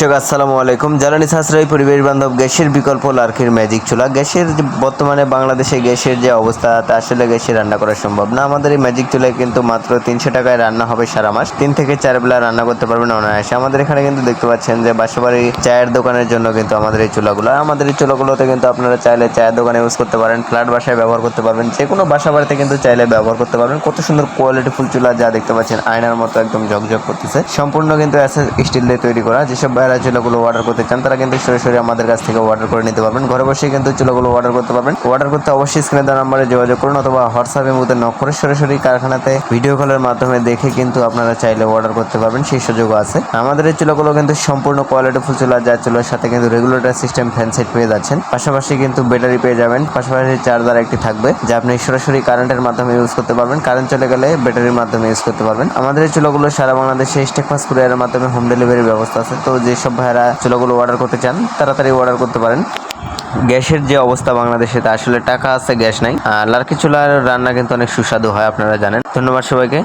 দর্শক আসসালামু আলাইকুম। জ্বালানি সাশ্রয়ী পরিবেশ বান্ধব গ্যাসের বিকল্প লার্কির ম্যাজিক চুলা। গ্যাসের বর্তমানে বাংলাদেশে গ্যাসের যে অবস্থা তা আসলে গ্যাসে রান্না করা সম্ভব না। আমাদের এই ম্যাজিক চুলায় কিন্তু মাত্র 300 টাকায় রান্না হবে সারা মাস। 3 থেকে 4 বেলা রান্না করতে পারবেন অনায়াসে। আমাদের এখানে কিন্তু দেখতে পাচ্ছেন যে বাসাবাড়ি চায়ের দোকানের জন্য কিন্তু আমাদের এই চুলাগুলোতে কিন্তু আপনারা চাইলে চায়ের দোকানে ইউজ করতে পারেন, ফ্ল্যাট বাসায় ব্যবহার করতে পারবেন, যে কোনো বাসা বাড়িতে কিন্তু চাইলে ব্যবহার করতে পারবেন। কত সুন্দর কোয়ালিটিফুল চুলা, যা দেখতে পাচ্ছেন আয়নার মতো একদম ঝকঝক করতেছে। সম্পূর্ণ কিন্তু স্টিল দিয়ে তৈরি করা। যেসব ভাইরা চুলাগুলো অর্ডার করতে চান তারা কিন্তু সরাসরি আমাদের কাছ থেকে অর্ডার করে নিতে পারবেন। ঘরে বসে কিন্তু চুলাগুলো অর্ডার করতে পারবেন। অর্ডার করতে অবশ্যই স্ক্রিনে দেওয়া নম্বরে যোগাযোগ করুন অথবা হোয়াটসঅ্যাপের মধ্যে নক করে সরাসরি কারখানাতে ভিডিও কলের মাধ্যমে দেখে কিন্তু আপনারা চাইলে অর্ডার করতে পারবেন, সেই সুযোগও আছে। আমাদের এই চুলাগুলো কিন্তু সম্পূর্ণ কোয়ালিটিফুল চুলা, যার চুলার সাথে কিন্তু রেগুলেটর সিস্টেম ফ্যান সেট পেয়ে যাচ্ছেন। পাশাপাশি কিন্তু ব্যাটারি পেয়ে যাবেন, পাশাপাশি চার্জার একটি থাকবে যা আপনি সরাসরি কারেন্টের মাধ্যমে ইউজ করতে পারবেন। কারেন্ট চলে গেলে ব্যাটারির মাধ্যমে ইউজ করতে পারবেন। আমাদের এই চুলাগুলো সারা বাংলাদেশে স্টেক ফাস্ট কুরিয়ারের মাধ্যমে হোম ডেলিভারির ব্যবস্থা আছে। তো যেসব ভাইরা চুলাগুলো অর্ডার করতে চান তাড়াতাড়ি অর্ডার করতে পারেন। গ্যাসের যে অবস্থা বাংলাদেশে, তা আসলে টাকা আছে গ্যাস নাই। লার্কি চুলার রান্না কিন্তু অনেক সুস্বাদু হয়, আপনারা জানেন। ধন্যবাদ সবাইকে।